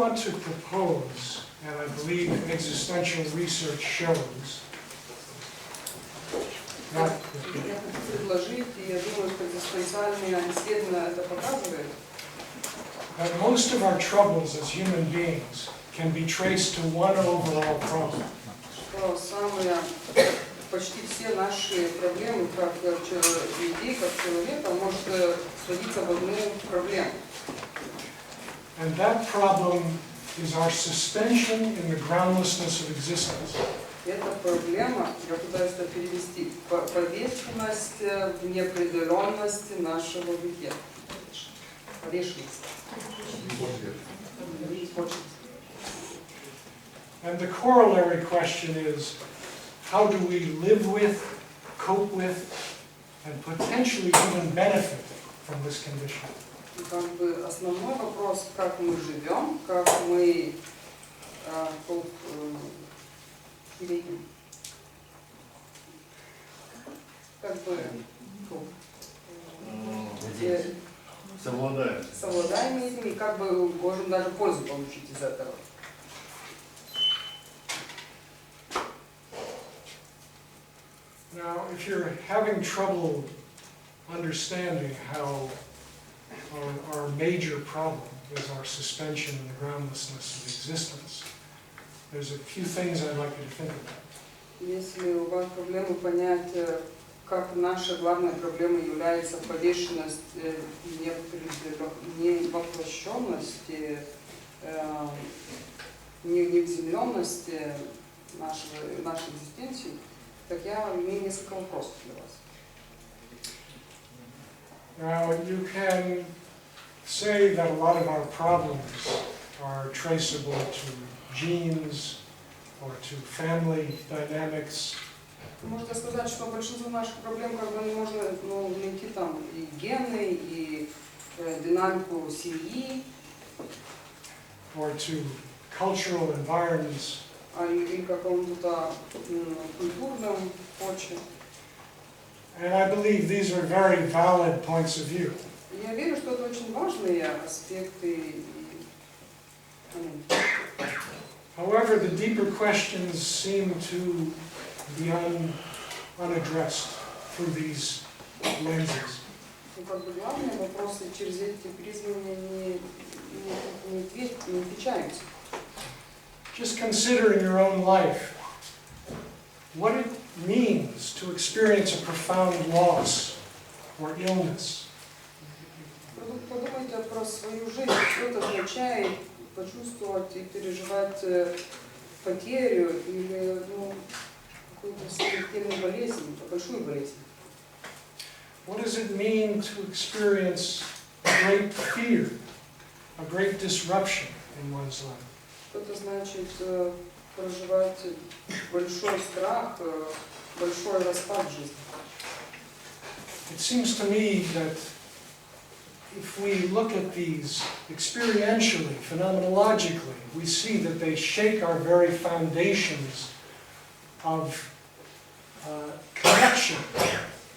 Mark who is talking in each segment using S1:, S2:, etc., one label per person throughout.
S1: want to propose, and I believe existential research shows,
S2: Я хочу предложить, и я думаю, что экзистенциальное исследование это показывает,
S1: that most of our troubles as human beings can be traced to one overall problem.
S2: что почти все наши проблемы, как людей, как человека, может сводиться в одну проблему.
S1: And that problem is our suspension in the groundlessness of existence.
S2: Эта проблема, я пытаюсь это перевести, повешенность в неопределенности нашего бытия. Повешенность.
S1: And the corollary question is, how do we live with, cope with, and potentially even benefit from this condition?
S2: И как бы основной вопрос, как мы живем, как мы совладаем этим, и как бы можем даже пользу получить из этого.
S1: Now, if you're having trouble understanding how our major problem is our suspension in the groundlessness of existence, there's a few things I'd like you to think about.
S2: Если у вас проблемы понять, как наша главная проблема является повешенность, невоплощенности, невземленности нашей экзистенции, так я имею несколько вопросов для вас.
S1: Now, you can say that a lot of our problems are traceable to genes or to family dynamics.
S2: Можно сказать, что большинство наших проблем как бы можно найти там и гены, и динамику семьи,
S1: Or to cultural environments.
S2: или каком-то культурном почве.
S1: And I believe these are very valid points of view.
S2: Я верю, что это очень важные аспекты.
S1: However, the deeper questions seem to be unaddressed through these lenses.
S2: Как бы главные вопросы через эти призмы не отвечаются.
S1: Just consider in your own life what it means to experience a profound loss or illness.
S2: Подумайте про свою жизнь, что это означает почувствовать и переживать потерю или какую-то смертельную болезнь, большую болезнь.
S1: What does it mean to experience great fear, a great disruption in one's life?
S2: Что это значит проживать большой страх, большой распад жизни?
S1: It seems to me that if we look at these experientially, phenomenologically, we see that they shake our very foundations of connection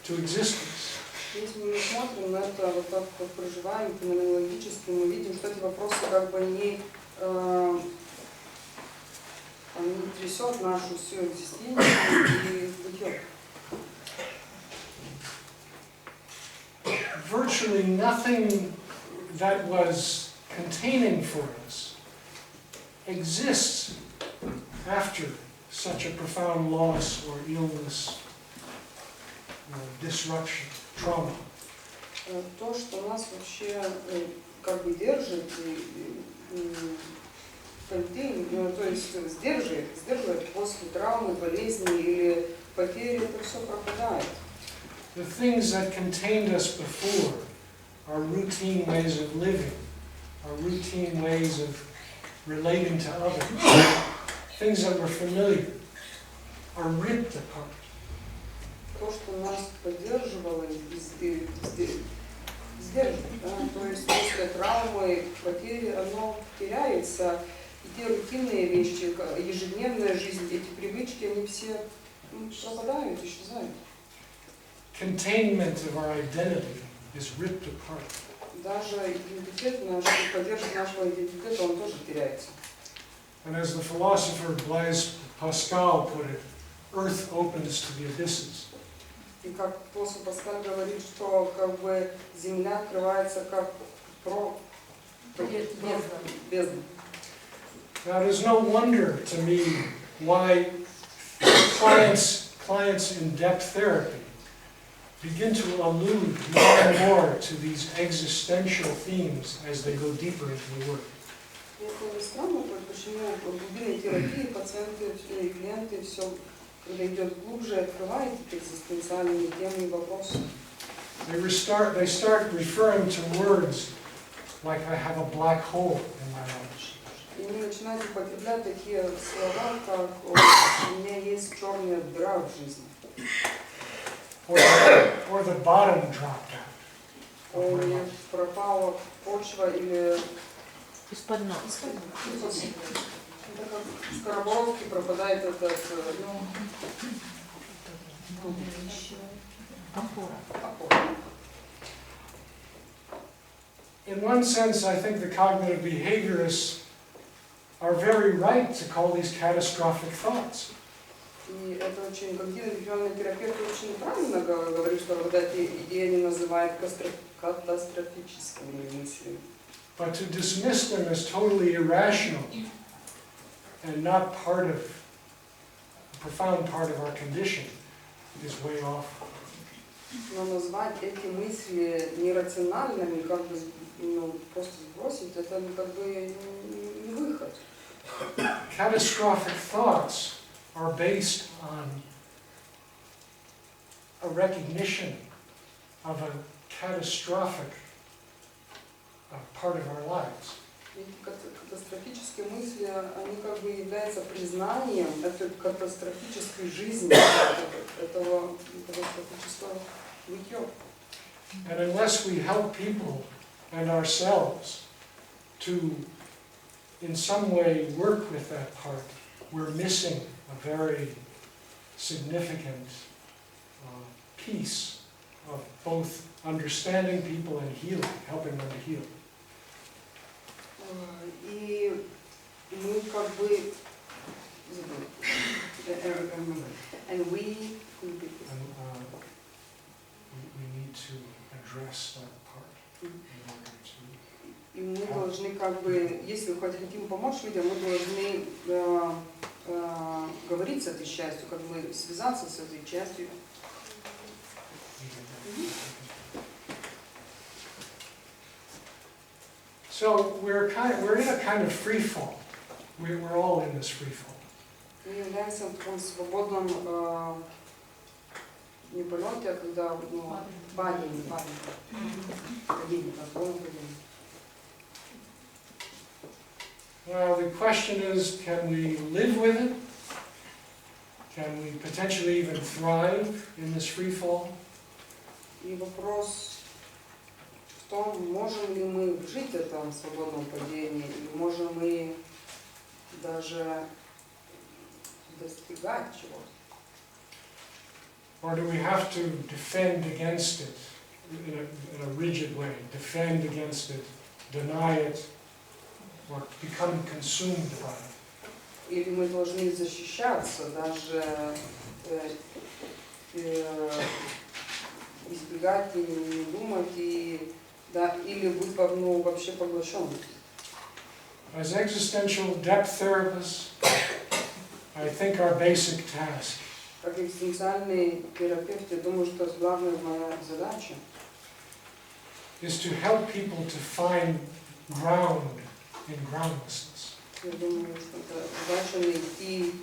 S1: to existence.
S2: Если мы смотрим на это вот так вот проживаем феноменологически, мы видим, что эти вопросы как бы не трясет нашу всю экзистенцию и бытие.
S1: Virtually nothing that was containing for us exists after such a profound loss or illness, or disruption, trauma.
S2: То, что нас вообще как бы держит, то есть сдерживает после травмы, болезни или потери, это все пропадает.
S1: The things that contained us before, our routine ways of living, our routine ways of relating to others, things that were familiar, are ripped apart.
S2: То, что нас поддерживало, сдерживает, то есть после травмы, потери, оно теряется, и те рутинные вещи, ежедневная жизнь, эти привычки, они все пропадают, исчезают.
S1: Containment of our identity is ripped apart.
S2: даже идентитет наш, поддержка нашего идентитета, он тоже теряется.
S1: And as the philosopher Blaise Pascal put it, earth opens to the abysses.
S2: И как философ Паскаль говорит, что как бы земля открывается как бездна.
S1: Now, it is no wonder to me why clients in depth therapy begin to allude more and more to these existential themes as they go deeper into the work.
S2: Это странно, почему в глубине терапии пациенты и клиенты все, когда идет глубже, открывают эти экзистенциальные темы и вопросы.
S1: They start referring to words like I have a black hole in my life.
S2: И они начинают употреблять такие слова, как у меня есть черная дыра в жизни.
S1: Or the bottom dropped out.
S2: У меня пропала почва или
S3: из-под ног.
S2: Это как с скороборовки пропадает этот, опора.
S1: In one sense, I think the cognitive behaviorists are very right to call these catastrophic thoughts.
S2: И это очень, когнитивно-бихевиоральный терапевт очень правильно говорит, что вот эти идеи они называют катастрофическими мыслями.
S1: But to dismiss them as totally irrational and not part of, a profound part of our condition is way off.
S2: Но назвать эти мысли нерациональными, как бы, просто сбросить, это как бы не выход.
S1: Catastrophic thoughts are based on a recognition of a catastrophic part of our lives.
S2: Эти катастрофические мысли, они как бы являются признанием этой катастрофической жизни, этого катастрофического бытия.
S1: And unless we help people and ourselves to, in some way, work with that part, we're missing a very significant piece of both understanding people and healing, helping them to heal.
S2: И мы как бы, and we
S1: need to address that part in order to.
S2: И мы должны как бы, если хоть хотим помочь людям, мы должны говорить с этой частью, как бы связаться с этой частью.
S1: So we're in a kind of free fall. We're all in this free fall.
S2: Мы являемся в таком свободном не полете, а когда падение, разборное падение.
S1: Well, the question is, can we live with it? Can we potentially even thrive in this free fall?
S2: И вопрос в том, можем ли мы жить в этом свободном падении, и можем мы даже достигать чего-то.
S1: Or do we have to defend against it in a rigid way, defend against it, deny it, or become consumed by it?
S2: Или мы должны защищаться, даже избегать и не думать, и, да, или быть вообще поглощенным.
S1: As existential depth therapists, I think our basic task
S2: Как экзистенциальный терапевт, я думаю, что главная моя задача
S1: is to help people to find ground in groundlessness.
S2: Я думаю, что это задача найти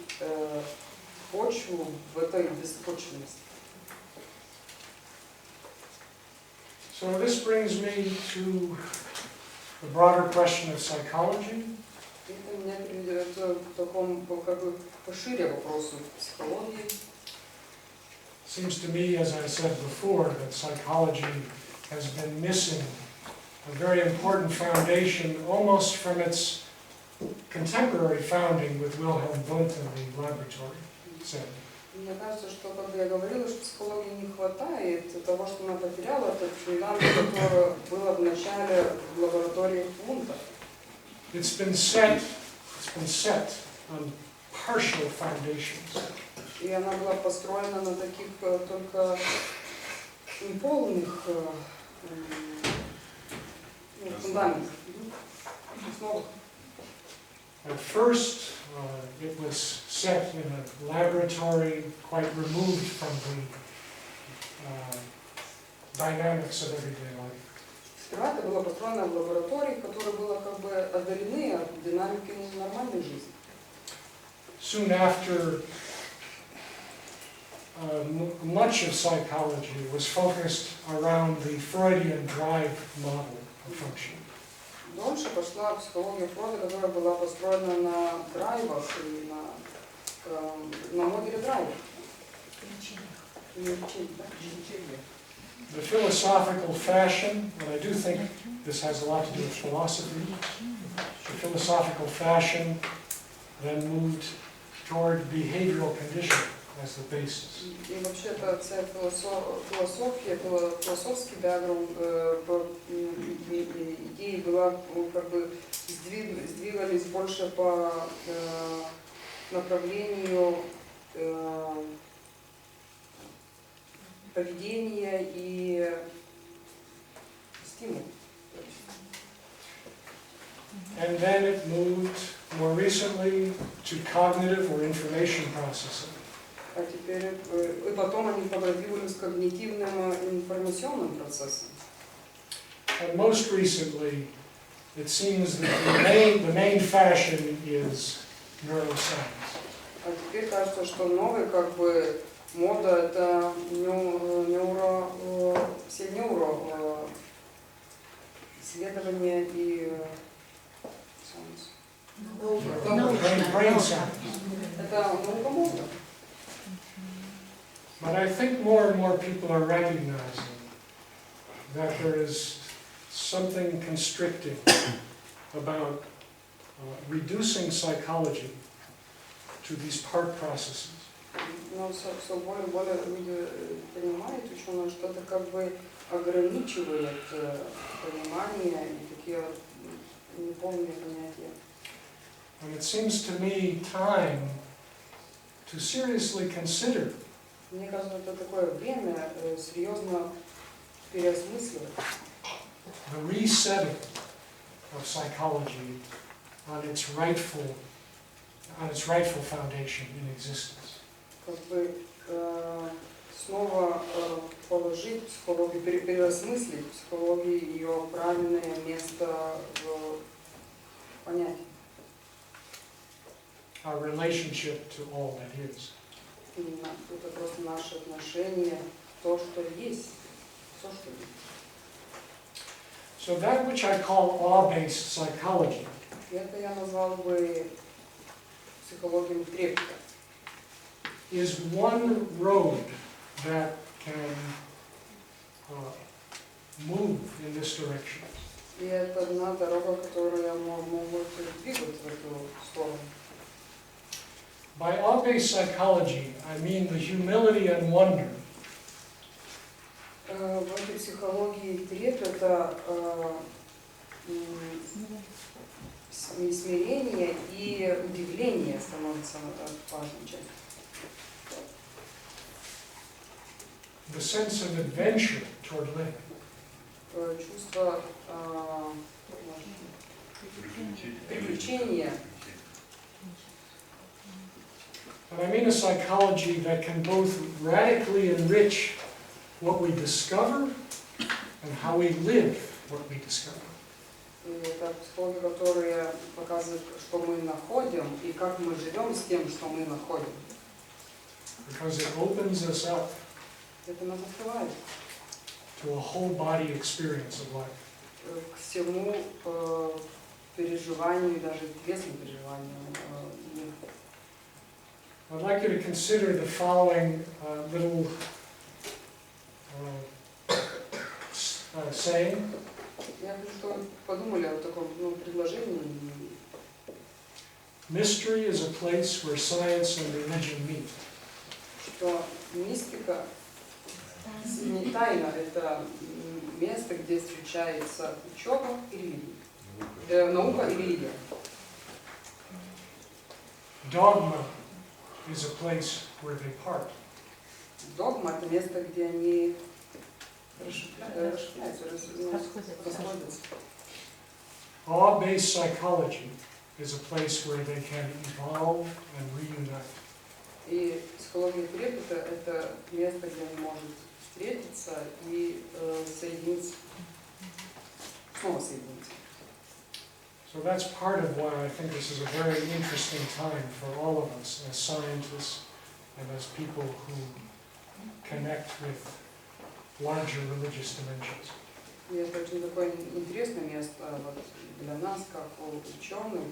S2: почву в этой беспочвенности.
S1: So this brings me to the broader question of psychology.
S2: Это меня приведет к такому, как бы, пошире вопросу психологии.
S1: Seems to me, as I said before, that psychology has been missing a very important foundation almost from its contemporary founding with Wilhelm Wundt and the laboratory said.
S2: Мне кажется, что когда я говорила, что психологии не хватает того, что она потеряла, это фундамент, который был в начале в лаборатории Фунта.
S1: It's been set on partial foundations.
S2: И она была построена на таких только неполных фундаментах, основах.
S1: At first, it was set in a laboratory quite removed from the dynamics of everyday life.
S2: Сперва это было построено в лаборатории, которые были как бы отдалены от динамики нормальной жизни.
S1: Soon after, much of psychology was focused around the Freudian drive model of functioning.
S2: Дальше пошла психология Фройда, которая была построена на драйвах и на модуле драйва.
S1: The philosophical fashion, and I do think this has a lot to do with philosophy, the philosophical fashion then moved toward behavioral conditioning as the basis.
S2: И вообще-то вся философия, философский бэкграунд идеи была как бы сдвигались больше по направлению поведения и стимула.
S1: And then it moved more recently to cognitive or information processing.
S2: А теперь, и потом они погрузились к когнитивным информационным процессам.
S1: And most recently, it seems that the main fashion is neuroscience.
S2: А теперь кажется, что новый как бы мода это все исследования и
S1: Brain science.
S2: это наука мозга.
S1: But I think more and more people are recognizing that there is something constricting about reducing psychology to these part processes.
S2: Но все более и более люди понимают, ученые, что это как бы ограничивает понимание и такие неполные понятия.
S1: And it seems to me time to seriously consider
S2: Мне кажется, это такое время серьезно переосмысливать.
S1: the resetting of psychology on its rightful foundation in existence.
S2: Как бы снова положить психологию, переосмыслить психологию, ее правильное место в понятии.
S1: Our relationship to all that is.
S2: Это просто наше отношение, то, что есть, все, что есть.
S1: So that which I call awe-based psychology
S2: Это я назвал бы психологией трепета.
S1: is one road that can move in this direction.
S2: И это одна дорога, которая может двигать в эту сторону.
S1: By awe-based psychology, I mean the humility and wonder
S2: В этой психологии трепета смирение и удивление становятся важной частью.
S1: the sense of adventure toward living.
S2: Чувство приключения.
S1: And I mean a psychology that can both radically enrich what we discover and how we live what we discover.
S2: Это психология, которая показывает, что мы находим и как мы живем с тем, что мы находим.
S1: Because it opens us up
S2: Это нас открывает
S1: to a whole body experience of life.
S2: к всему переживанию, даже телесному переживанию мира.
S1: I'd like you to consider the following little saying.
S2: Я хочу, чтобы вы подумали о таком предложении.
S1: Mystery is a place where science and religion meet.
S2: что мистика, не тайна, это место, где встречается учеба и религия, наука и религия.
S1: Dogma is a place where they part.
S2: Догма — это место, где они расширяются, расходятся.
S1: Awe-based psychology is a place where they can evolve and reunite.
S2: И психология трепета — это место, где они могут встретиться и соединиться, снова соединиться.
S1: So that's part of why I think this is a very interesting time for all of us as scientists and as people who connect with larger religious dimensions.
S2: И это очень такое интересное место вот, для нас, как ученых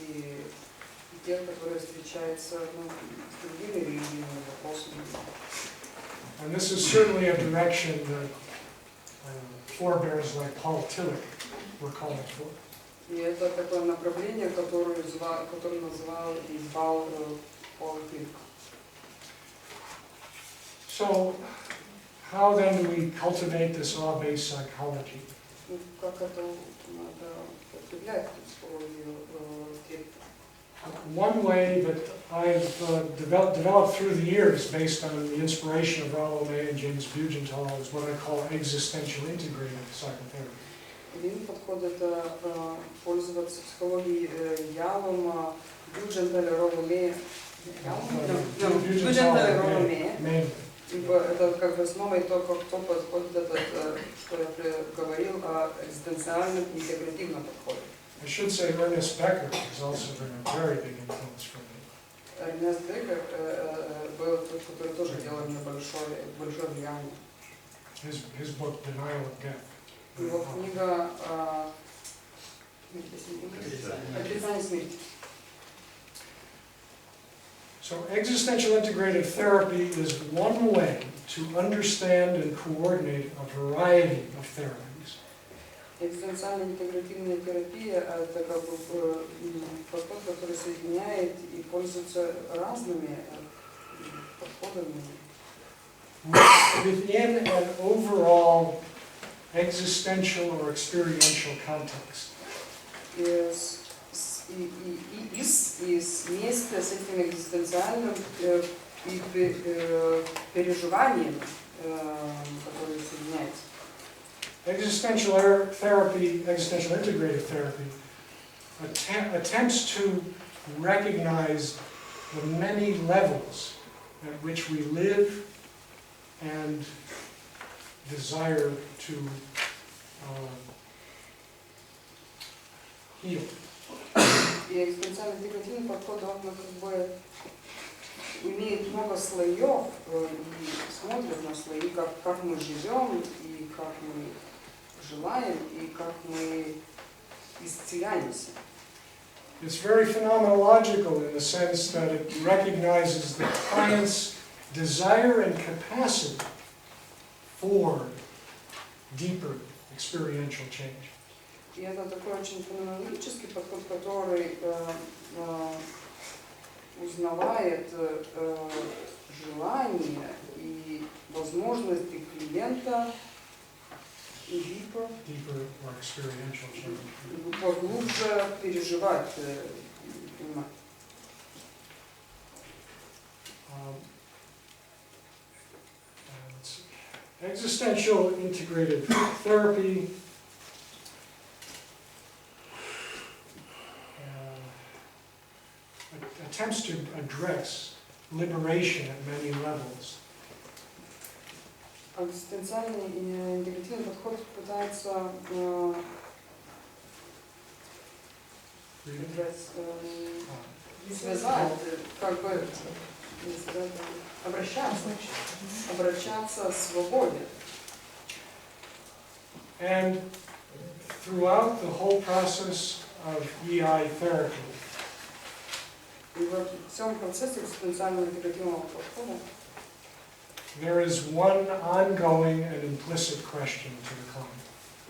S2: и тех, которые встречаются с другими религиями, вопросами.
S1: And this is certainly a direction that forebears like Paul Tillich were calling for.
S2: И это такое направление, которое назвал и звал Пол Кирк.
S1: So, how then do we cultivate this awe-based psychology?
S2: Как это надо употреблять психологию трепета?
S1: One way that I've developed through the years, based on the inspiration of Rollo May and James Bugenthal, is what I call existential-integrated psychotherapy.
S2: Один подход — это пользоваться психологией Ялома, Бюдженталя, Ролла Мэя. Бюдженталя, Ролла Мэя. Это как бы основой только тот подход, что я говорил о экзистенциально-интегративном подходе.
S1: I should say Ernest Becker has also been a very big influence for me.
S2: Эрнест Беккер был тот, который тоже делал мне большое влияние.
S1: His book, Denial of Death.
S2: Его книга «Отрицание смерти».
S1: So existential integrative therapy is one way to understand and coordinate a variety of therapies.
S2: Экзистенциально-интегративная терапия — это как бы подход, который соединяет и пользуется разными подходами.
S1: Within an overall existential or experiential context. Из
S2: вместе с этим экзистенциальным переживанием, которое соединяется.
S1: Existential therapy, existential integrative therapy, attempts to recognize the many levels at which we live and desire to heal.
S2: И экзистенциально-интегративный подход, он как бы имеет много слоев и смотрит на слои, как мы живем, и как мы желаем, и как мы исцеляемся.
S1: It's very phenomenological in the sense that it recognizes the client's desire and capacity for deeper experiential change.
S2: И это такой очень феноменологический подход, который узнавает желания и возможности клиента и поглубже переживать, понимать.
S1: Existential integrative therapy attempts to address liberation at many levels.
S2: Экзистенциальный и интегративный подход пытается связать, как бы обращаться к свободе.
S1: And throughout the whole process of EI therapy,
S2: И во всем процессе экзистенциального интегративного подхода
S1: there is one ongoing and implicit question to the client.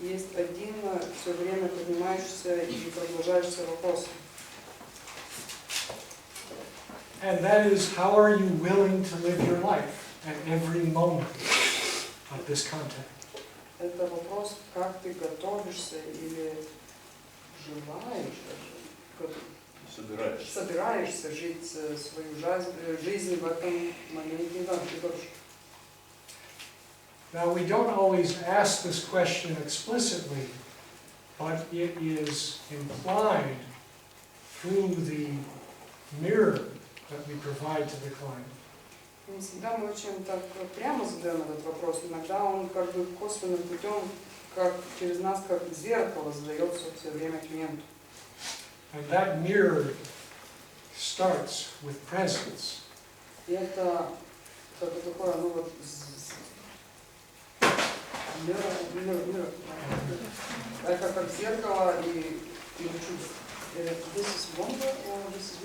S2: есть один все время поднимающийся и продолжающийся вопрос.
S1: And that is, how are you willing to live your life at every moment of this contact?
S2: Это вопрос, как ты готовишься или желаешь даже, собираешься жить свою жизнь в этом моменте, да, ты тоже.
S1: Now, we don't always ask this question explicitly, but it is implied through the mirror that we provide to the client.
S2: Не всегда мы очень так прямо задаем этот вопрос, иногда он как бы косвенным путем, как через нас, как зеркало, задается все время клиенту.
S1: And that mirror starts with presence.
S2: И это как бы такое, ну вот, это как зеркало и чувство. This is wonder or this is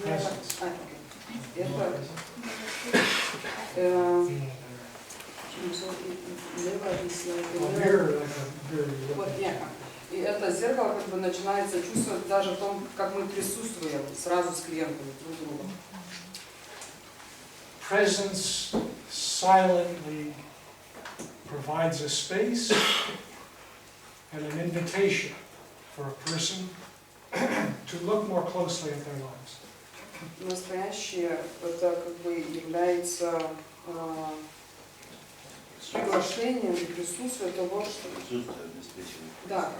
S2: mirror? Это вот, и это зеркало как бы начинается чувствовать даже в том, как мы присутствуем сразу с клиентами друг другом.
S1: Presence silently provides a space and an invitation for a person to look more closely at their lives.
S2: Настоящее это как бы является приглашением и присутствием того, что да,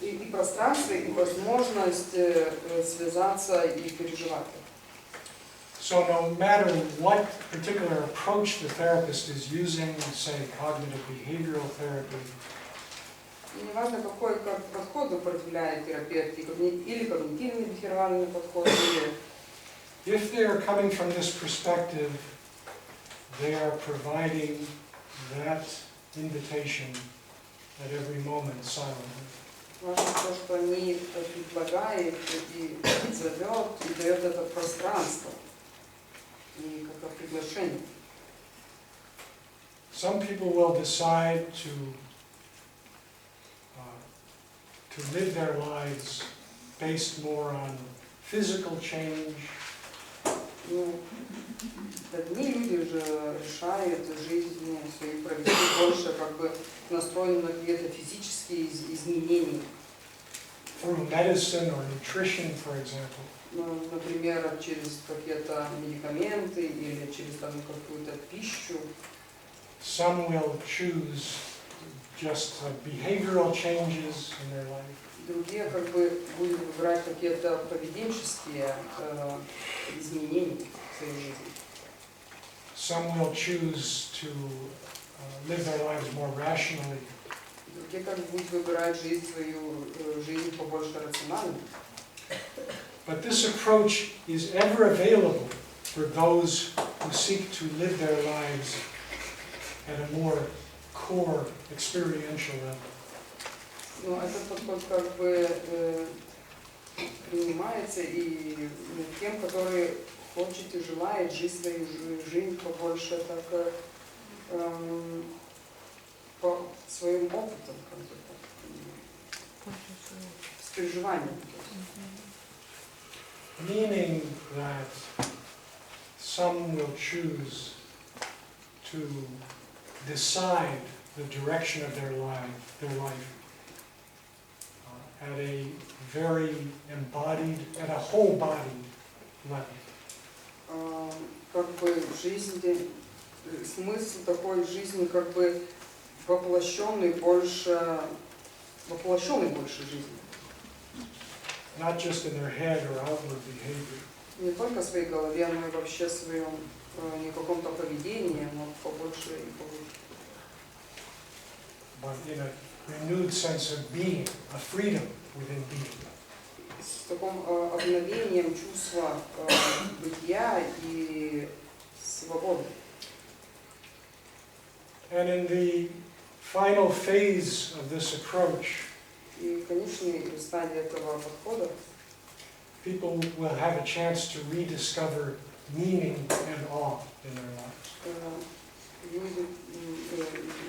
S2: и пространство, и возможность связаться и переживать.
S1: So no matter what particular approach the therapist is using, say cognitive behavioral therapy,
S2: И неважно, какой подход употребляет терапевт, или когнитивный бихевиоральный подход, или
S1: if they are coming from this perspective, they are providing that invitation at every moment silently.
S2: важно то, что они предлагают и зовет, и дает это пространство, и как приглашение.
S1: Some people will decide to live their lives based more on physical change.
S2: Ну, одни люди же решают жизнь свою провести больше как бы настроены на какие-то физические изменения.
S1: Through medicine or nutrition, for example.
S2: Ну, например, через какие-то медикаменты или через там какую-то пищу.
S1: Some will choose just behavioral changes in their life.
S2: Другие как бы будут выбирать какие-то поведенческие изменения в своей жизни.
S1: Some will choose to live their lives more rationally.
S2: Другие как бы будут выбирать свою жизнь побольше рационально.
S1: But this approach is ever available for those who seek to live their lives at a more core experiential level.
S2: Но этот подход как бы принимается и тем, который хочет и желает жить свою жизнь побольше так, по своим опытам, как бы так, с переживанием.
S1: Meaning that some will choose to decide the direction of their life at a very embodied, at a whole body level.
S2: Как бы жизнь, смысл такой жизни, как бы воплощенный больше жизни.
S1: Not just in their head or outward behavior.
S2: Не только в своей голове, но и вообще в своем не каком-то поведении, но побольше и побольше.
S1: But in a renewed sense of being, a freedom within being.
S2: С таким обновлением чувства бытия и свободы.
S1: And in the final phase of this approach,
S2: И конечная стадия этого подхода
S1: people will have a chance to rediscover meaning and awe in their lives.
S2: люди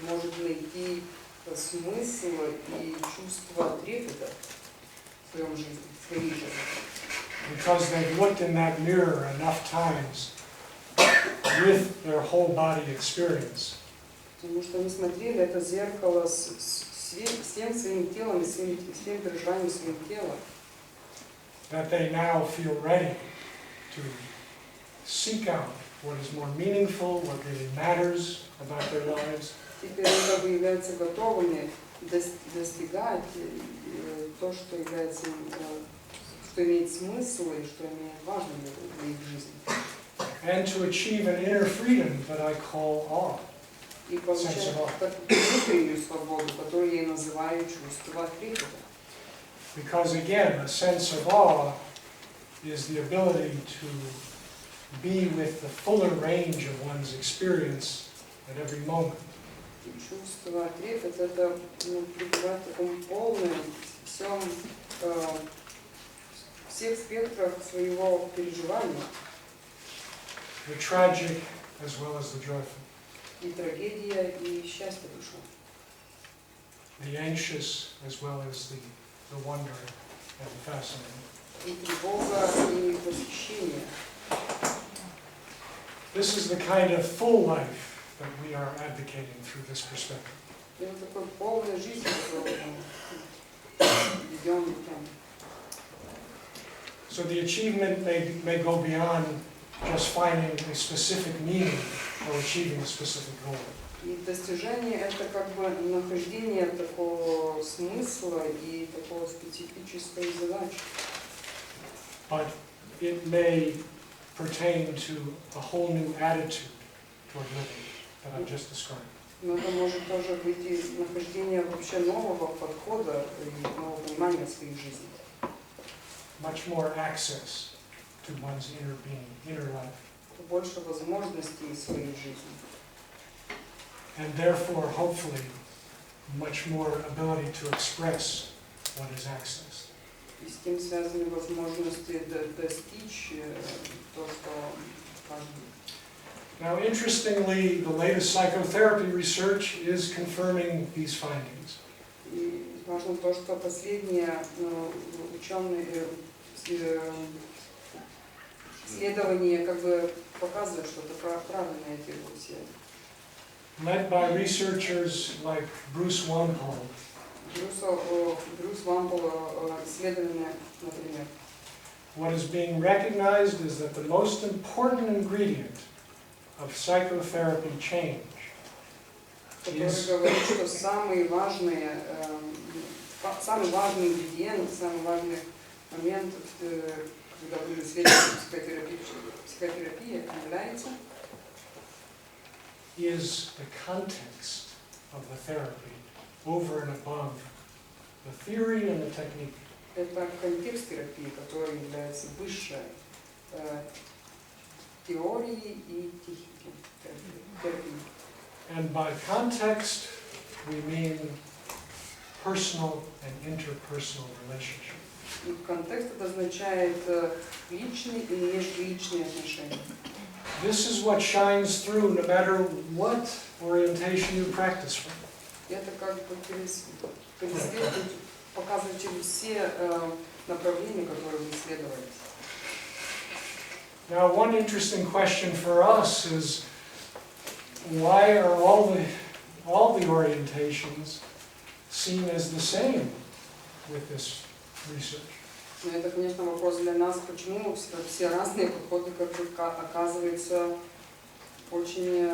S2: может найти смысл и чувство трепета в своем жизни, в своей жизни.
S1: Because they've looked in that mirror enough times with their whole body experience.
S2: Потому что они смотрели это зеркало всем своим телом, всем переживанием своим телом.
S1: That they now feel ready to seek out what is more meaningful, what really matters about their lives.
S2: Теперь они как бы являются готовыми достигать то, что является, что имеет смысл и что имеет важно для их жизни.
S1: And to achieve an inner freedom that I call awe.
S2: И получать внутреннюю свободу, которую я называю чувство трепета.
S1: Because again, a sense of awe is the ability to be with the fuller range of one's experience at every moment.
S2: И чувство трепета это пребывать в таком полном всех спектрах своего переживания.
S1: The tragic as well as the joyful.
S2: И трагедия, и счастье души.
S1: The anxious as well as the wondering and the fascinating.
S2: И тревога, и восхищение.
S1: This is the kind of full life that we are advocating through this perspective.
S2: Это такой полная жизнь, которую мы ведем.
S1: So the achievement may go beyond just finding a specific meaning or achieving a specific goal.
S2: И достижение это как бы нахождение такого смысла и такого специфической задачи.
S1: But it may pertain to a whole new attitude toward living that I've just described.
S2: Но это может тоже быть и нахождение вообще нового подхода и нового понимания своей жизни.
S1: Much more access to one's inner being, inner life.
S2: Больше возможностей в своей жизни.
S1: And therefore, hopefully, much more ability to express what is accessed.
S2: И с тем связаны возможности достичь то, что каждый.
S1: Now, interestingly, the latest psychotherapy research is confirming these findings.
S2: И важно то, что последние ученые исследования как бы показывают, что это правильно эти все.
S1: Led by researchers like Bruce Wampold.
S2: Брюс Вампол исследования, например.
S1: What is being recognized is that the most important ingredient of psychotherapy change
S2: Который говорит, что самый важный ингредиент, самый важный момент, когда вы исследуете психотерапия, является
S1: is the context of the therapy over and above the theory and the technique.
S2: Это контекст терапии, который является выше теории и техники терапии.
S1: And by context, we mean personal and interpersonal relationships.
S2: И контекст это означает личные и межличные отношения.
S1: This is what shines through no matter what orientation you practice from.
S2: Это как бы показывает через все направления, которые вы исследовали.
S1: Now, one interesting question for us is, why are all the orientations seen as the same with this research?
S2: Но это, конечно, вопрос для нас, почему все разные подходы как бы оказываются очень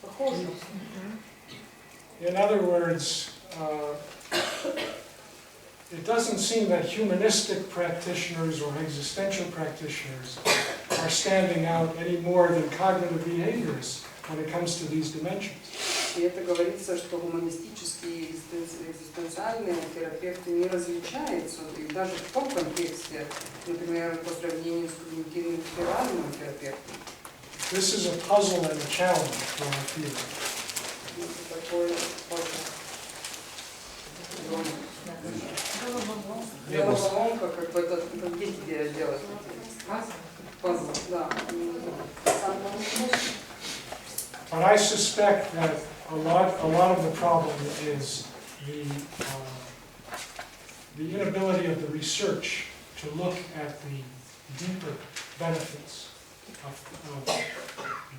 S2: похожи.
S1: In other words, it doesn't seem that humanistic practitioners or existential practitioners are standing out any more than cognitive behaviorists when it comes to these dimensions.
S2: И это говорится, что гуманистические и экзистенциальные терапевты не различаются, и даже в том контексте, например, по сравнению с когнитивно-бихевиоральным терапевтом.
S1: This is a puzzle and a challenge for our field.
S2: Это такой головоломка, как бы это где делать. Пазл, да.
S1: But I suspect that a lot of the problem is the the inability of the research to look at the deeper benefits of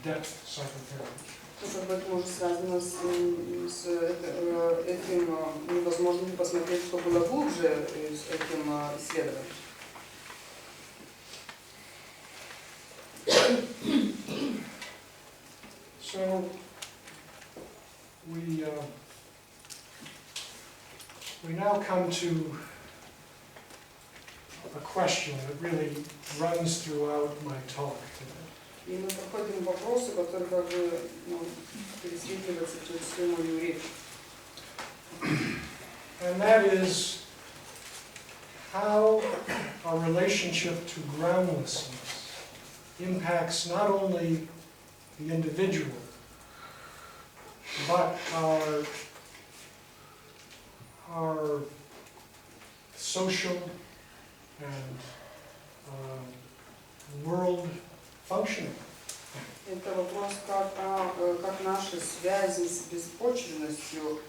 S1: depth psychotherapy.
S2: Как бы это может связано с этим невозможно посмотреть, что было глубже с этим исследованием.
S1: So we now come to a question that really runs throughout my talk today.
S2: И мы проходим вопросы, которые как бы пересветливаются через всю мою речь.
S1: And that is how our relationship to groundlessness impacts not only the individual, but our social and world functioning.
S2: Это вопрос, как наши связи с беспочвенностью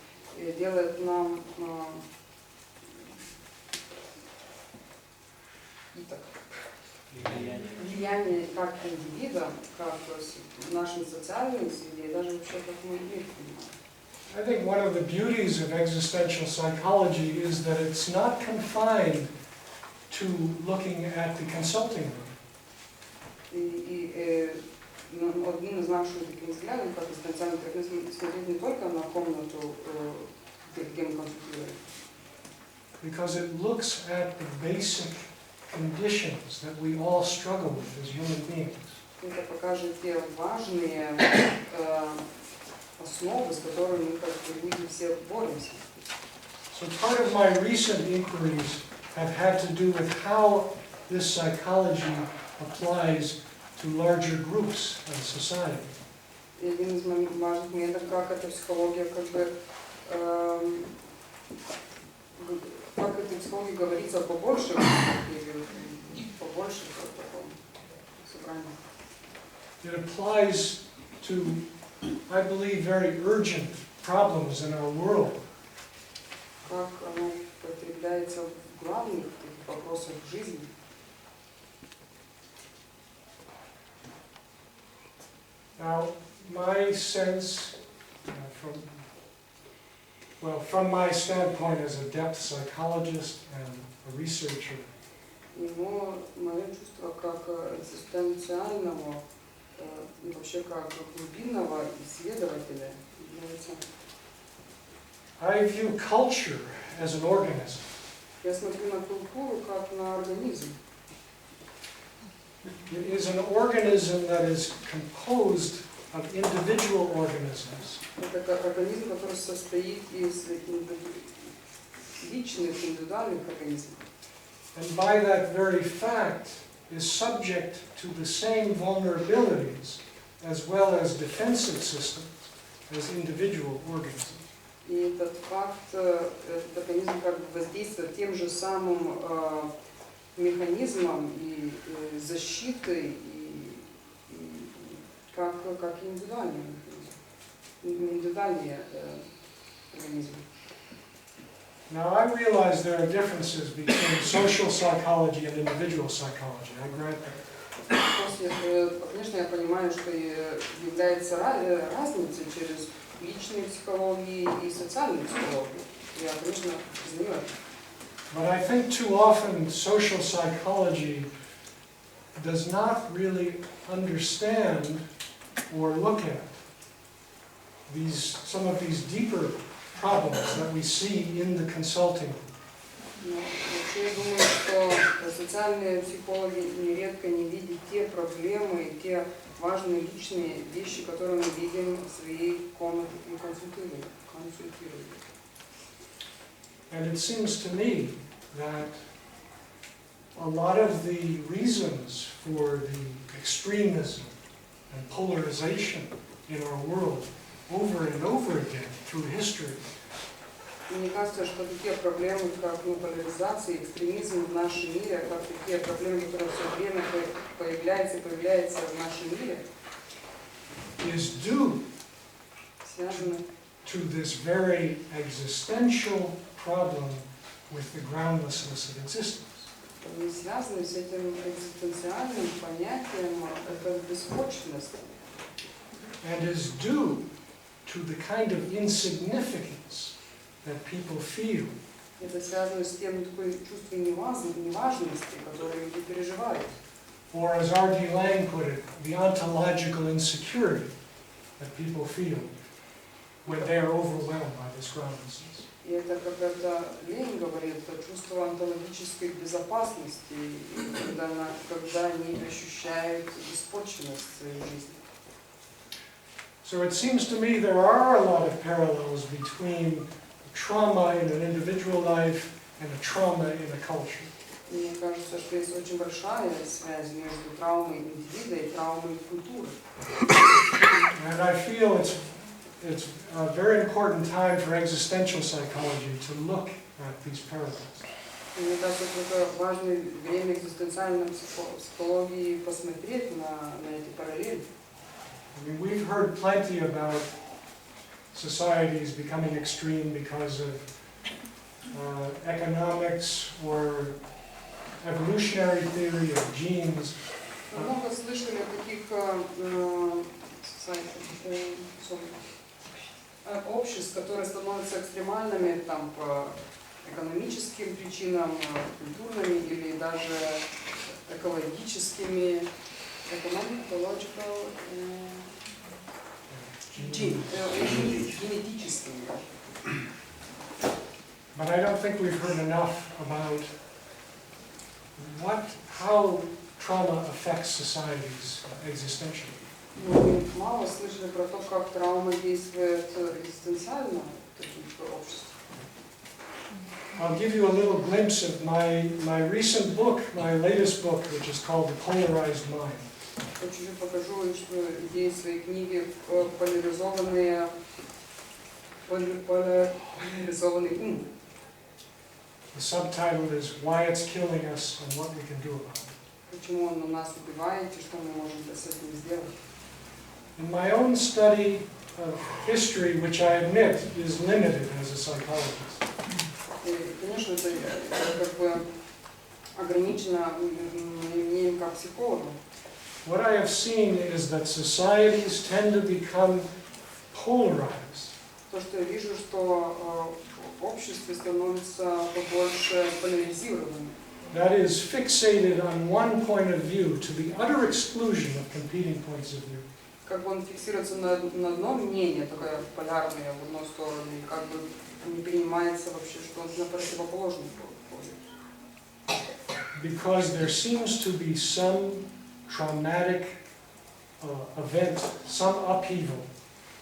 S2: делают нам влияние как индивида, как в нашей социальной среде, и даже вообще как мы мир понимаем.
S1: I think one of the beauties of existential psychology is that it's not confined to looking at the consulting room.
S2: Одним из наших таких взглядов, как экзистенциальной терапии, смотреть не только на комнату, где мы консультируем.
S1: Because it looks at the basic conditions that we all struggle with as human beings.
S2: Это покажет те важные основы, с которыми мы как люди все боремся.
S1: So part of my recent inquiries have had to do with how this psychology applies to larger groups in society.
S2: Один из моих важных моментов, как эта психология как эта психология говорится побольше или побольше в таком собрании.
S1: It applies to, I believe, very urgent problems in our world.
S2: Как оно потребляется в главных вопросах жизни.
S1: Now, my sense, from my standpoint as a depth psychologist and a researcher,
S2: Мое чувство как экзистенциального и вообще как глубинного исследователя является.
S1: I view culture as an organism.
S2: Я смотрю на культуру как на организм.
S1: It is an organism that is composed of individual organisms.
S2: Это организм, который состоит из личных, индивидуальных организмов.
S1: And by that very fact is subject to the same vulnerabilities as well as defensive systems as individual organisms.
S2: И этот факт, этот организм как бы воздействует тем же самым механизмом и защитой, как индивидуальные организмы.
S1: Now I realize there are differences between social psychology and individual psychology. I grant that.
S2: Конечно, я понимаю, что является разницей через личные психологии и социальную психологию. Я, конечно, признаю это.
S1: But I think too often social psychology does not really understand or look at some of these deeper problems that we see in the consulting.
S2: Я думаю, что социальные психологи нередко не видят те проблемы, те важные личные вещи, которые мы видим в своей комнате и консультировании.
S1: And it seems to me that a lot of the reasons for the extremism and polarization in our world over and over again through history.
S2: Мне кажется, что такие проблемы, как поляризация, экстремизм в нашем мире, как такие проблемы, которые все время появляются в нашем мире,
S1: is due
S2: связаны
S1: to this very existential problem with the groundlessness of existence.
S2: Они связаны с этим экзистенциальным понятием, это беспочвенность.
S1: And is due to the kind of insignificance that people feel.
S2: Это связано с тем такое чувство неважности, которое люди переживают.
S1: Or as R.D. Laing put it, the ontological insecurity that people feel when they are overwhelmed by this groundlessness.
S2: И это, когда Ленин говорит, это чувство онтологической безопасности, когда они ощущают беспочвенность в своей жизни.
S1: So it seems to me there are a lot of parallels between trauma in an individual life and a trauma in a culture.
S2: Мне кажется, что есть очень большая связь между травмой индивида и травмой культуры.
S1: And I feel it's a very important time for existential psychology to look at these parallels.
S2: Мне кажется, что это важное время экзистенциальной психологии посмотреть на эти параллели.
S1: I mean, we've heard plenty about societies becoming extreme because of economics or evolutionary theory of genes.
S2: Мы много слышали о таких обществ, которые становятся экстремальными там, по экономическим причинам, культурными или даже экологическими, генетическими.
S1: But I don't think we've heard enough about how trauma affects societies existentially.
S2: Мы мало слышали про то, как травма действует экзистенциально в таких обществах.
S1: I'll give you a little glimpse of my recent book, my latest book, which is called The Polarized Mind.
S2: Я чуть-чуть покажу идеи своей книги «Поляризованный ум».
S1: The subtitle is Why It's Killing Us and What We Can Do About It.
S2: Почему он нас убивает и что мы можем с этим сделать?
S1: In my own study of history, which I admit is limited as a psychologist,
S2: И, конечно, это как бы ограничено мнением как психолога.
S1: what I have seen is that societies tend to become polarized.
S2: То, что я вижу, что общество становится побольше поляризированным.
S1: That is fixated on one point of view to the utter exclusion of competing points of view.
S2: Как бы он фиксируется на одном мнении, такое полярное в одну сторону, и как бы не принимается вообще, что он на противоположный поле.
S1: Because there seems to be some traumatic event, some upheaval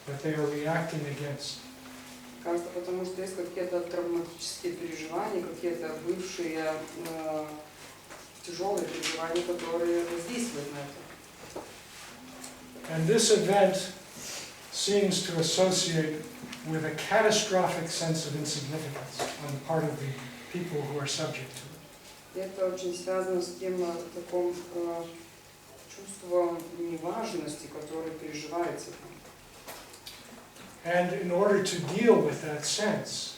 S1: that they are reacting against.
S2: Кажется, потому что есть какие-то травматические переживания, какие-то бывшие тяжелые переживания, которые воздействуют на это.
S1: And this event seems to associate with a catastrophic sense of insignificance on the part of the people who are subject to it.
S2: И это очень связано с тем таким чувством неважности, которое переживается там.
S1: And in order to deal with that sense,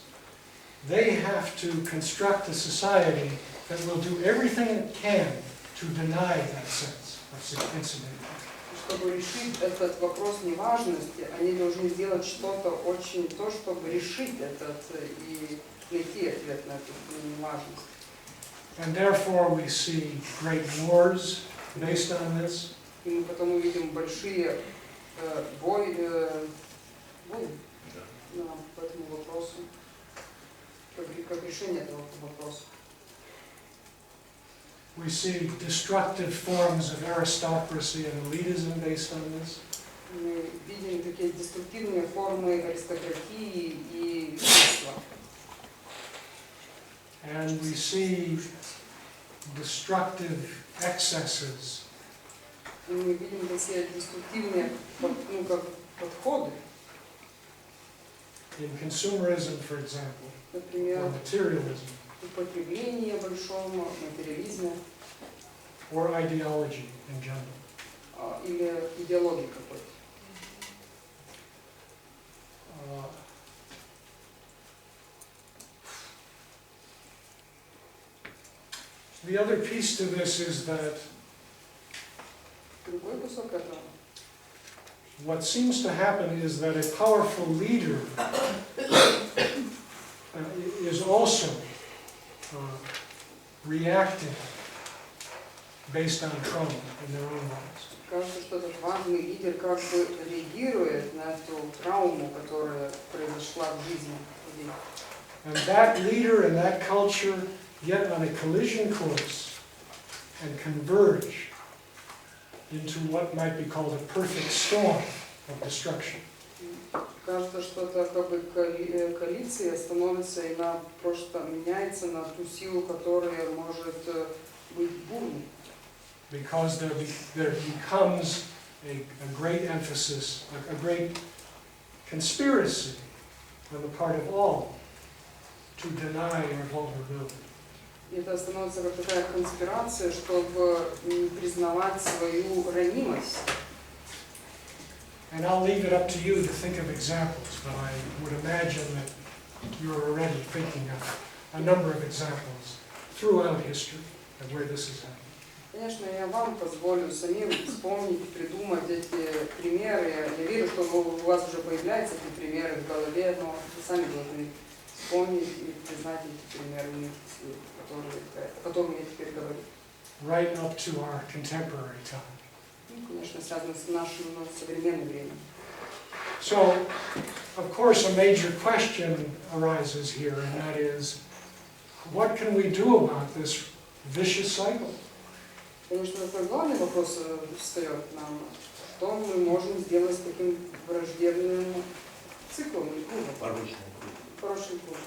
S1: they have to construct a society that will do everything it can to deny that sense of insignificance.
S2: Чтобы решить этот вопрос неважности, они должны сделать что-то очень то, чтобы решить этот и найти ответ на эту неважность.
S1: And therefore we see great wars based on this.
S2: И мы потом увидим большие бои по этому вопросу, как решение этого вопроса.
S1: We see destructive forms of aristocracy and elitism based on this.
S2: Мы видим такие деструктивные формы аристократии и лидерства.
S1: And we see destructive excesses
S2: И мы видим такие деструктивные подходы.
S1: in consumerism, for example, or
S2: Например,
S1: materialism,
S2: употребление большого, материализма
S1: or ideology in general.
S2: Или идеологии какой-то.
S1: The other piece to this is that
S2: Другой кусок этого.
S1: what seems to happen is that a powerful leader is also reacting based on trauma in their own lives.
S2: Кажется, что этот важный лидер как бы реагирует на эту травму, которая произошла в жизни людей.
S1: And that leader and that culture get on a collision course and converge into what might be called a perfect storm of destruction.
S2: Кажется, что это как бы коалиция становится, и она просто меняется на ту силу, которая может быть бурной.
S1: Because there becomes a great emphasis, a great conspiracy on the part of all to deny our vulnerability.
S2: И это становится как такая конспирация, чтобы не признавать свою ранимость.
S1: And I'll leave it up to you to think of examples, but I would imagine that you're already thinking of a number of examples throughout history of where this has happened.
S2: Конечно, я вам позволю самим вспомнить, придумать эти примеры. Я верю, что у вас уже появляются эти примеры в голове, но вы сами должны вспомнить и признать эти примеры, о которых я теперь говорю.
S1: Right up to our contemporary time.
S2: Конечно, связано с нашим современным временем.
S1: So, of course, a major question arises here, and that is, what can we do about this vicious cycle?
S2: Конечно, такой главный вопрос встает нам. Что мы можем сделать с таким враждебным циклом или кругом? Порочный круг.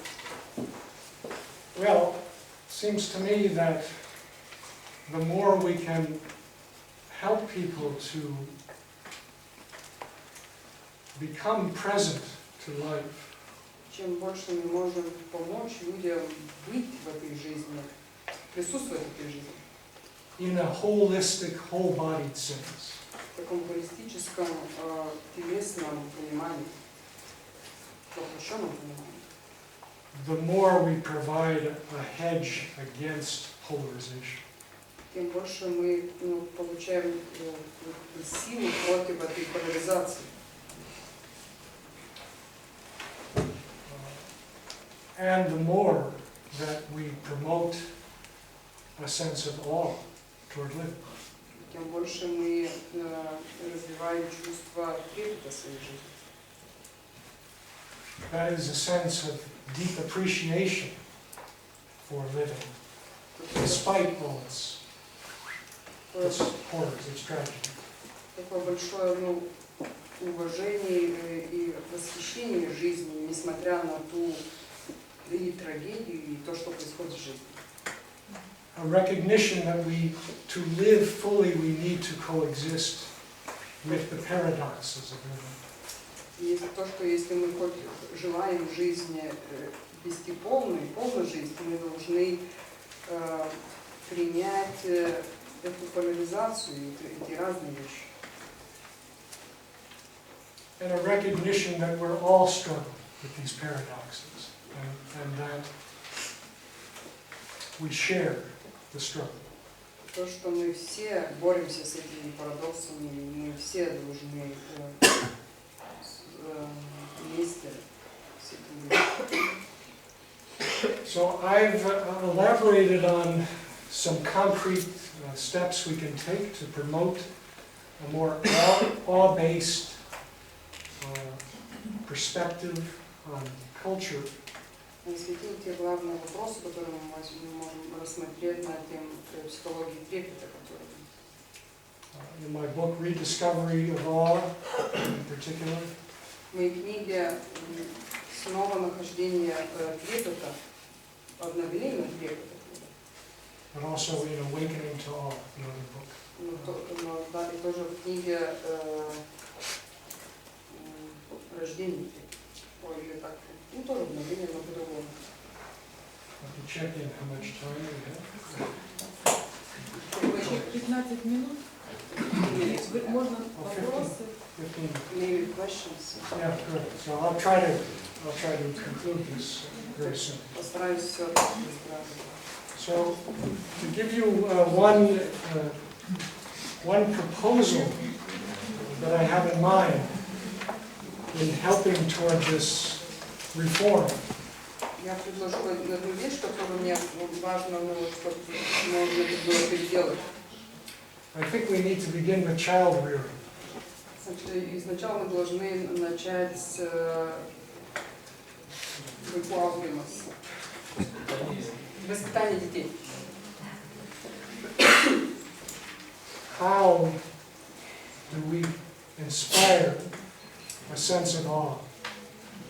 S1: Well, it seems to me that the more we can help people to become present to life,
S2: Чем больше мы можем помочь людям быть в этой жизни, присутствовать в этой жизни,
S1: in a holistic, whole-bodied sense,
S2: в таком холистическом, телесном понимании, воплощенном понимании,
S1: the more we provide a hedge against polarization.
S2: тем больше мы получаем силу против этой поляризации.
S1: And the more that we promote a sense of awe toward living.
S2: Тем больше мы развиваем чувство трепета в своей жизни.
S1: That is a sense of deep appreciation for living, despite all its horrors, its tragedy.
S2: Такое большое уважение и восхищение жизнью, несмотря на ту и трагедию, и то, что происходит в жизни.
S1: A recognition that to live fully, we need to coexist with the paradoxes of living.
S2: И то, что если мы хоть желаем жизни вести полной жизнь, мы должны принять эту поляризацию, эти разные вещи.
S1: And a recognition that we're all struggling with these paradoxes, and that we share the struggle.
S2: То, что мы все боремся с этими парадоксами, мы все должны вместе с этим.
S1: So I've elaborated on some concrete steps we can take to promote a more awe-based perspective on culture.
S2: Осветил те главные вопросы, которые мы можем рассмотреть на тему психологии трепета, которые...
S1: In my book, Rediscovery of Awe, in particular.
S2: В моей книге снова нахождение трепета, обновление трепета.
S1: But also in Awakening to Awe, another book.
S2: Но да, и тоже в книге рождение трепета. Ой, или так. Тоже обновление, но по-другому.
S1: Have to check in how much time we have.
S3: 15 минут. Можно вопросы?
S1: 15.
S2: Maybe questions.
S1: Yeah, good. So I'll try to conclude this very soon.
S2: Постараюсь все быстро.
S1: So, to give you one proposal that I have in mind in helping toward this reform.
S2: Я предложу одну вещь, которую мне важно, чтобы можно было переделать.
S1: I think we need to begin with child rearing.
S2: И сначала мы должны начать с воспитания детей.
S1: How do we inspire a sense of awe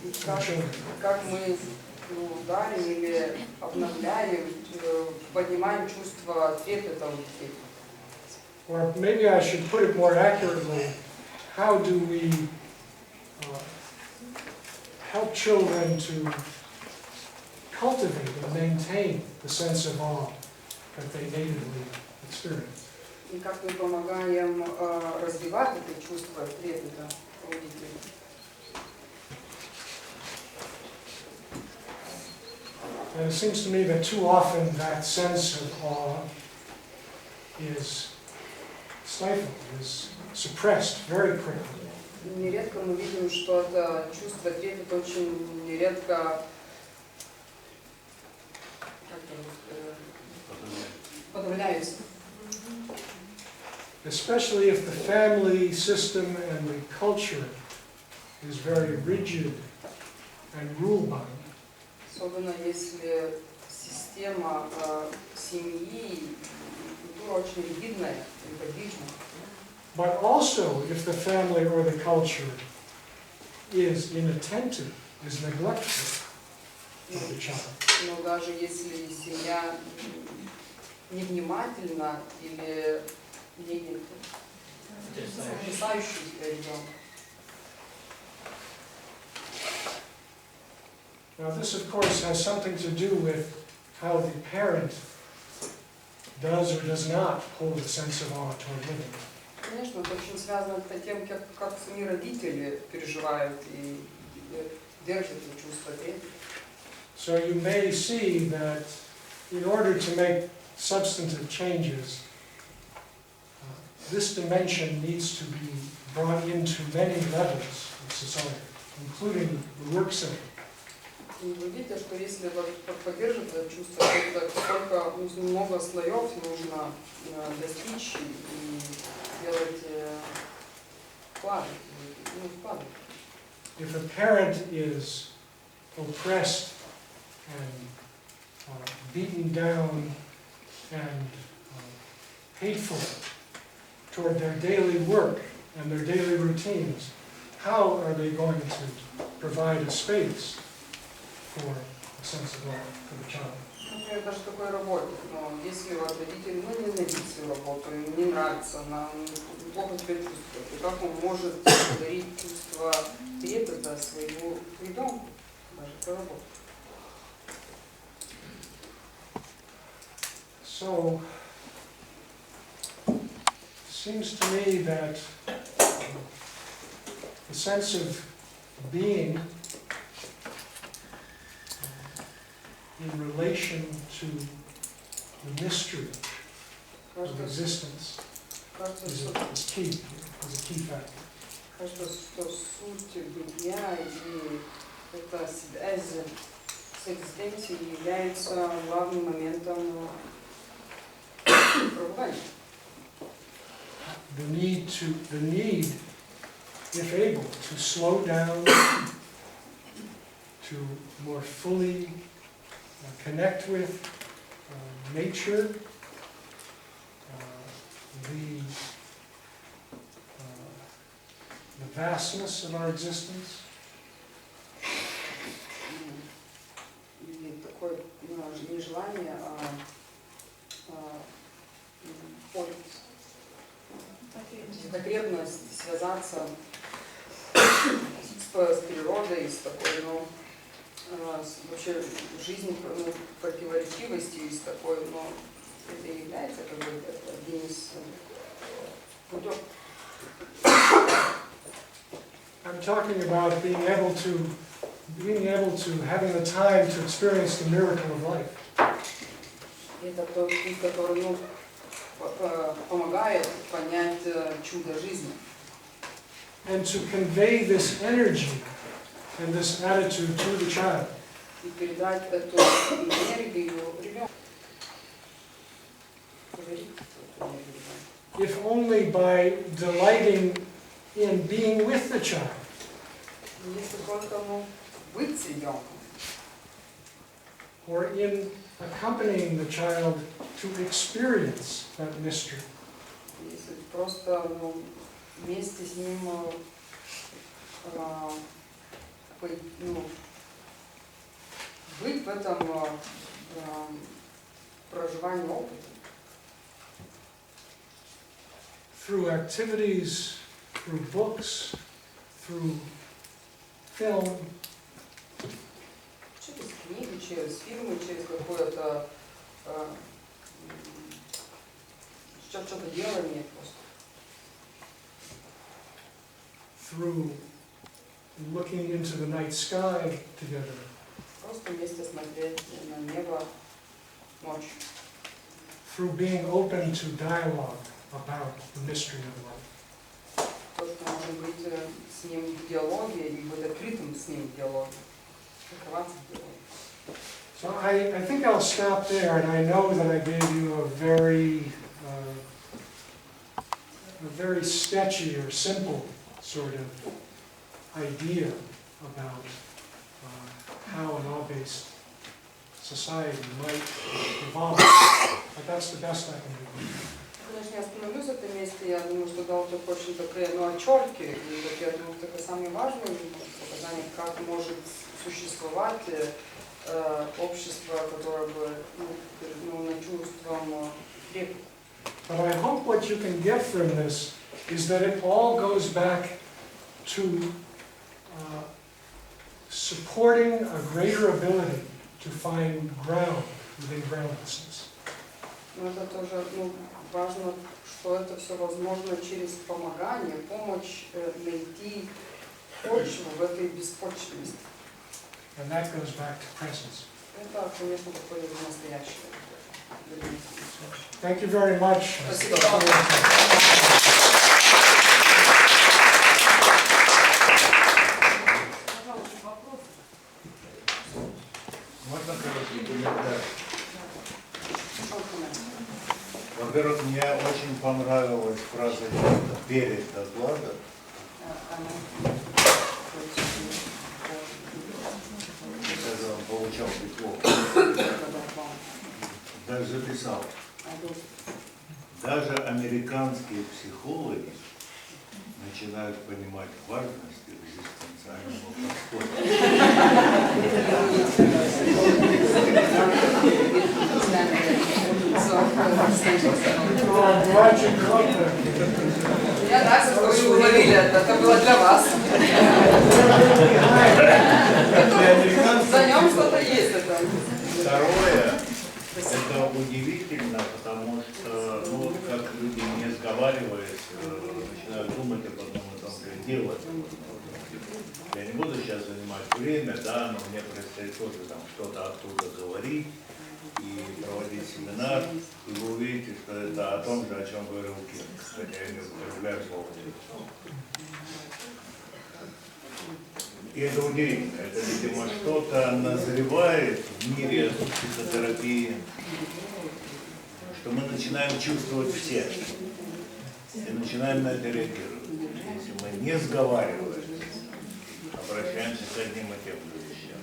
S1: in children?
S2: Как мы дарим или обновляем, поднимаем чувство трепета у детей.
S1: Or maybe I should put it more accurately, how do we help children to cultivate and maintain the sense of awe that they natively experience?
S2: И как мы помогаем развивать это чувство трепета у детей.
S1: And it seems to me that too often that sense of awe is stifled, is suppressed very quickly.
S2: Нередко мы видим, что это чувство трепета очень нередко подавляется.
S1: Especially if the family system and the culture is very rigid and rule-bound.
S2: Особенно если система семьи и культура очень ригидная и подвижная.
S1: But also if the family or the culture is inattentive, is neglectful of the child.
S2: Но даже если семья невнимательна или не потрясающий ребенок.
S1: Now this of course has something to do with how the parent does or does not hold a sense of awe toward living.
S2: Конечно, это очень связано с тем, как сами родители переживают и держат это чувство трепета.
S1: So you may see that in order to make substantive changes, this dimension needs to be brought into many levels of society, including the work setting.
S2: И вы видите, что если поддерживать это чувство, то сколько много слоев нужно достичь и делать вклады.
S1: If a parent is oppressed and beaten down and hateful toward their daily work and their daily routines, how are they going to provide a space for a sense of awe for the child?
S2: Например, даже такой работе, но если вот родитель ненавидит свою работу, ему не нравится, она плохо себя чувствует, и как он может подарить чувство трепета своему ребенку, даже по работе?
S1: So, it seems to me that the sense of being in relation to the mystery of existence is a key factor.
S2: Кажется, что суть бытия и эта связь с экзистенцией является главным моментом пребывания.
S1: The need, if able, to slow down, to more fully connect with nature, the vastness of our existence.
S2: И такое нежелание, потребность связаться с природой, с такой, вообще жизнью противоречивостью и с такой, это и является как бы одним из путёв.
S1: I'm talking about being able to having the time to experience the miracle of life.
S2: Это тот путь, который помогает понять чудо жизни.
S1: And to convey this energy and this attitude to the child.
S2: И передать эту энергию ребенку.
S1: If only by delighting in being with the child.
S2: Если только быть с ребенком.
S1: Or in accompanying the child to experience that mystery.
S2: Если просто вместе с ним быть в этом проживании опыта.
S1: Through activities, through books, through film.
S2: Через книги, через фильмы, через какое-то что-то делание просто.
S1: Through looking into the night sky together.
S2: Просто вместе смотреть на небо ночью.
S1: Through being open to dialogue about the mystery of life.
S2: То, что можем быть с ним в диалоге и быть открытым с ним в диалоге. Открываться в диалоге.
S1: So I think I'll stop there, and I know that I gave you a very sketchy or simple sort of idea about how an all-based society might evolve. But that's the best I can do.
S2: Конечно, я остановлюсь в этом месте. Я думаю, что дал только очень такие очерки. И я думаю, что это самые важные показания, как может существовать общество, которое бы на чувством трепета.
S1: But I hope what you can get from this is that it all goes back to supporting a greater ability to find ground within groundlessness.
S2: Но это тоже важно, что это все возможно через помогание, помощь найти почву в этой беспочвенности.
S1: And that goes back to presence.
S2: Это, конечно, подходит в настоящее.
S1: Thank you very much.
S2: Спасибо.
S4: Можно короткий комментарий? Во-первых, мне очень понравилась фраза перед докладом. Когда он получал диплом. Даже записал. Даже американские психологи начинают понимать важность экзистенциального
S1: подхода.
S2: Я рада, что вы уловили это было для вас. За нем что-то есть.
S4: Второе, это удивительно, потому что, как люди, не сговариваясь, начинают думать об одном и том же и делать. Я не буду сейчас занимать время, да, но мне предстоит тоже там что-то оттуда говорить и проводить семинар, и вы увидите, что это о том же, о чем говорил Кирк, хотя я не употребляю слово. И это удивительно, это, видимо, что-то назревает в мире психотерапии, что мы начинаем чувствовать все и начинаем на это реагировать. Если мы не сговариваемся, обращаемся к одним и тем же вещам.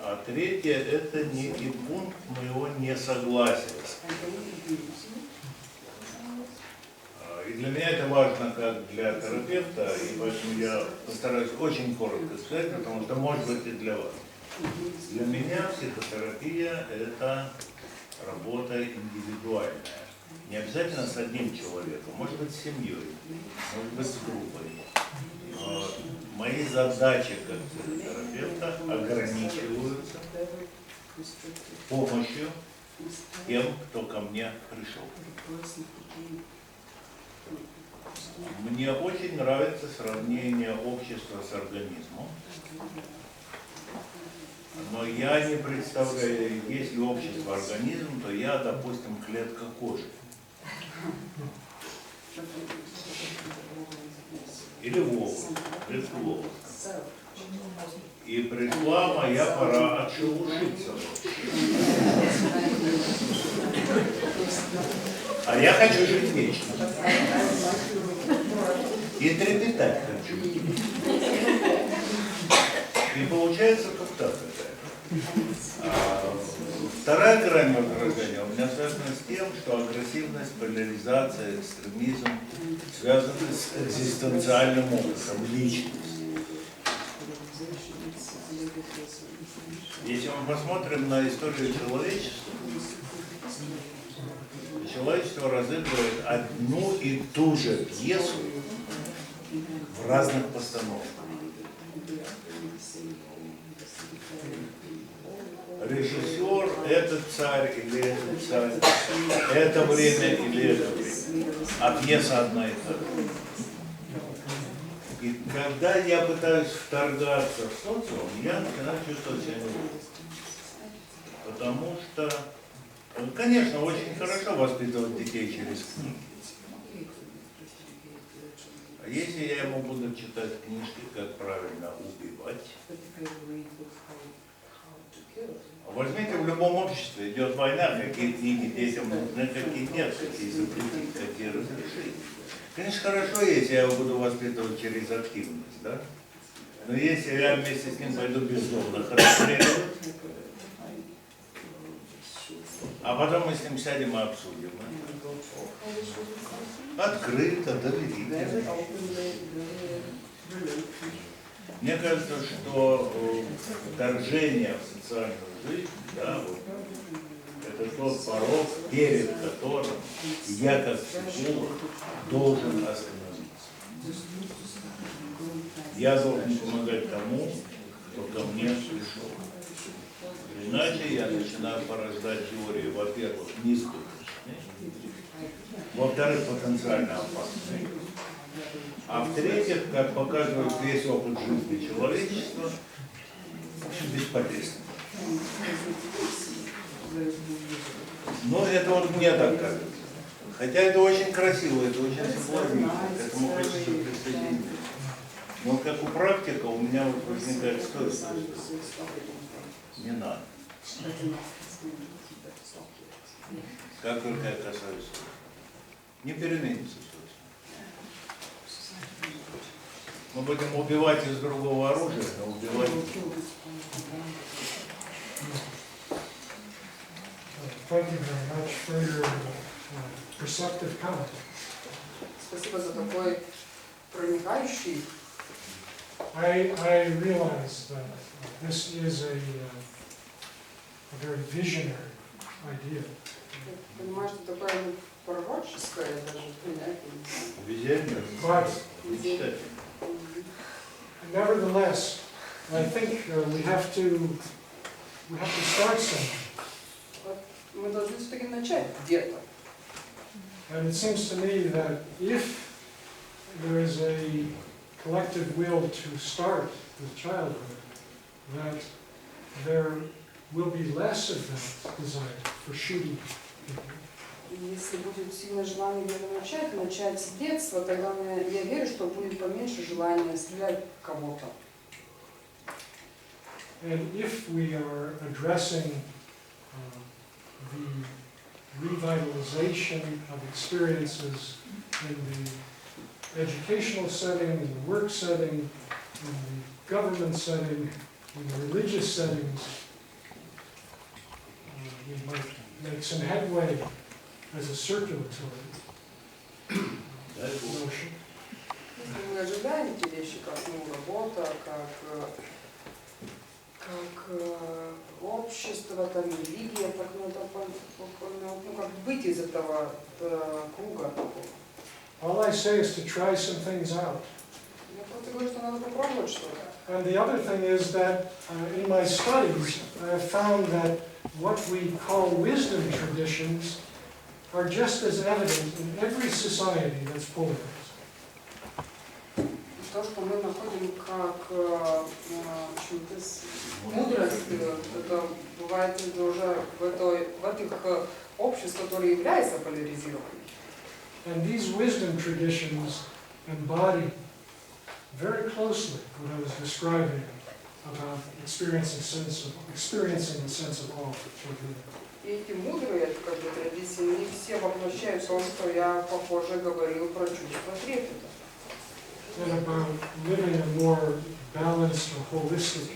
S4: А третье – это некий пункт моего несогласия. И для меня это важно как для терапевта, и поэтому я постараюсь очень коротко сказать, потому что может быть и для вас. Для меня психотерапия – это работа индивидуальная. Не обязательно с одним человеком, может быть с семьей, может быть с группой. Но мои задачи как психотерапевта ограничиваются помощью тем, кто ко мне пришел. Мне очень нравится сравнение общества с организмом. Но я не представляю, если общество организм, то я, допустим, клетка кожи. Или волос, клетка волоса. И пришла моя пора отшелушиться. А я хочу жить вечно. И трепетать хочу. И получается как так. Вторая грань возражения у меня связана с тем, что агрессивность, поляризация, экстремизм связаны с экзистенциальным опытом личности. Если мы посмотрим на историю человечества, человечество разыгрывает одну и ту же пьесу в разных постановках. Режиссер – это царь или это царь, это время или это время, а пьеса одна и та же. И когда я пытаюсь вторгаться в социум, я начинаю чувствовать себя неуютно. Потому что, конечно, очень хорошо воспитывать детей через книги. А если я ему буду читать книжки, как правильно убивать? Возьмите, в любом обществе идет война, какие книги детям нужны, какие нет, какие запретить, какие разрешить. Конечно, хорошо, если я его буду воспитывать через активность, да? Но если я вместе с ним пойду бездомно расстреливать, а потом мы с ним сядем и обсудим. Открыто, доверительно. Мне кажется, что вторжение в социальную жизнь, да, вот, это тот порог, перед которым я, как психолог, должен остановиться. Я должен помогать тому, кто ко мне пришел. Иначе я начинаю порождать теории, во-первых, низкоточные, во-вторых, потенциально опасные, а в-третьих, как показывает весь опыт жизни человечества, очень бесполезно. Но это вот мне так кажется. Хотя это очень красиво, это очень соблазнительно, к этому хочется присоединиться. Но как у практика у меня вот возникает стойкость. Не надо. Как только я касаюсь, не переменится суть. Мы будем убивать из другого оружия, но убивать.
S1: Thank you very much for your perceptive comment.
S2: Спасибо за такой проникающий.
S1: I realize that this is a very visionary idea.
S2: Я понимаю, что такое пророческое даже принятие.
S4: Везение.
S1: But nevertheless, I think we have to start somewhere.
S2: Мы должны все-таки начать где-то.
S1: And it seems to me that if there is a collective will to start with childhood, that there will be less of that desire for shooting people.
S2: Если будет сильное желание где-то начать с детства, тогда я верю, что будет поменьше желания стрелять в кого-то.
S1: And if we are addressing the revitalization of experiences in the educational setting, in the work setting, in the government setting, in the religious settings, we might make some headway as a circulatory notion.
S2: Мы ожидаем эти вещи, как работа, как общество, там, религия, так, как выйти из этого круга такого.
S1: All I say is to try some things out.
S2: Я просто говорю, что надо попробовать что-то.
S1: And the other thing is that in my studies, I have found that what we call wisdom traditions are just as evident in every society that's polarized.
S2: То, что мы находим как Мудрость, это бывает уже в этих обществах, которые являются поляризированными.
S1: And these wisdom traditions embody very closely what I was describing about experiencing a sense of awe within.
S2: И эти мудрые традиции, они все воплощают то, что я, похоже, говорил про чувство трепета.
S1: And about living a more balanced or holistic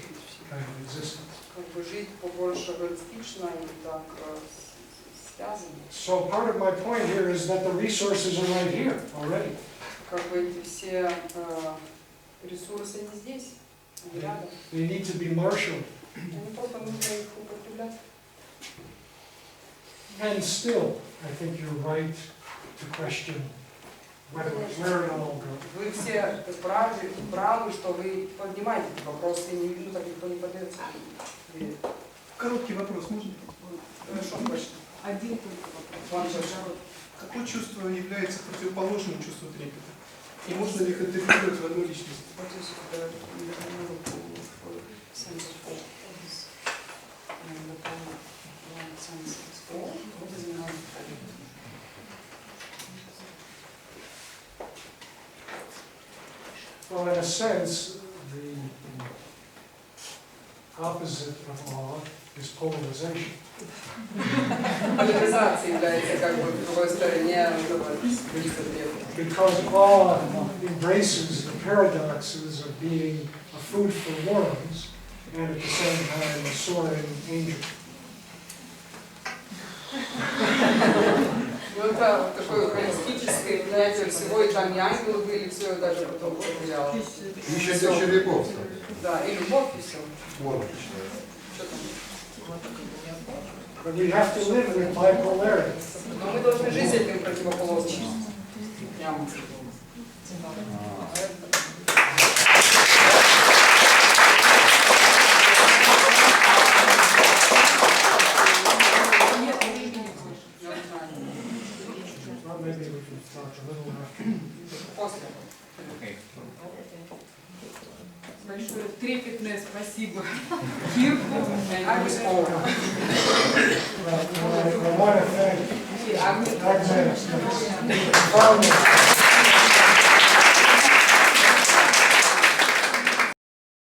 S1: kind of existence.
S2: Как бы жить побольше холистично и так связано.
S1: So part of my point here is that the resources are right here already.
S2: Как бы эти все ресурсы не здесь, они рядом.
S1: They need to be marshaled.
S2: Они просто нужно их употреблять.
S1: And still, I think you're right to question where it all goes.
S2: Вы все правы, что вы поднимаете эти вопросы, и так никто не подается.
S5: Короткий вопрос, можно?
S2: Хорошо, точно.
S3: Один только вопрос.
S5: Какое чувство является противоположным чувству трепета? И можно ли их интегрировать в одну личность?
S1: Well, in a sense, the opposite of awe is polarization.
S2: Поляризация является как бы в другой стороне этого трепета.
S1: Because awe embraces the paradoxes of being a food for worms and at the same time a soaring angel.
S2: Ну это такое холистическое понятие всего, и там и ангелы были, все даже потом потеряло.
S6: Еще любовь.
S2: Да, и любовь, и все. Что там?
S1: But we have to live with bipolarity.
S2: Но мы должны жить с этим противоположным. Прямо.
S1: Maybe we can talk a little after.
S2: После.
S3: Большое трепетное спасибо Кирку.
S1: I want to thank Agnes,